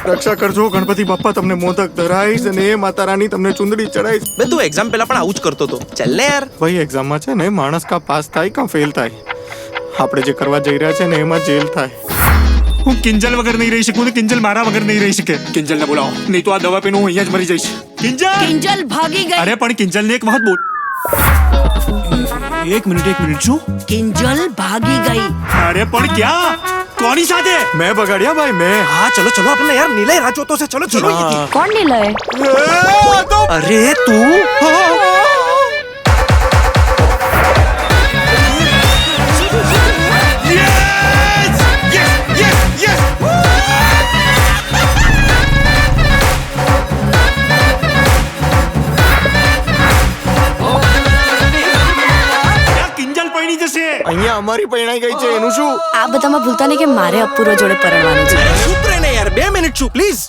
રક્ષા કરજો ગણપતિ બાપ્પા, તમને મોદક ધરાઈશ અને એ માતા રાની તમને ચુંદડી ચડાઈશ. બે તું એક્ઝામ પહેલા પણ આવું જ કરતો હતો. ચાલ ને યાર. ભાઈ એક્ઝામમાં છે ને માણસ કા પાસ થાય કા ફેલ થાય. આપણે જે કરવા જઈ રહ્યા છે ને એમાં જેલ થાય. હું કિંજલ વગર નહીં રહી શકું ને કિંજલ મારા વગર નહીં રહી શકે. કિંજલને બોલાવો, નહીં તો આ દવા પીને હું અહીંયા જ મરી જઈશ. કિંજલ! કિંજલ ભાગી ગઈ. અરે પણ કિંજલને એક વખત બોલ. એક મિનિટ શું? કિંજલ ભાગી ગઈ. અરે પણ ક્યાં? કોની સાથે? મેં બગાડ્યા ભાઈ મેં. હા ચલો ચલો આપણે યાર નિલય રાહ જોતો છે. ચલો ચલો અહીંયાથી. કોણ નિલય? અરે તું કિંજલ પૈણી જશે. અહીંયા અમારી પરણાઈ ગઈ છે એનું શું? આ બધામાં ભૂલતા નહીં કે મારે અપૂર્વ જોડે પરણવાનું છે. ચૂપ રહે ને યાર. 2 મિનિટ છું પ્લીઝ.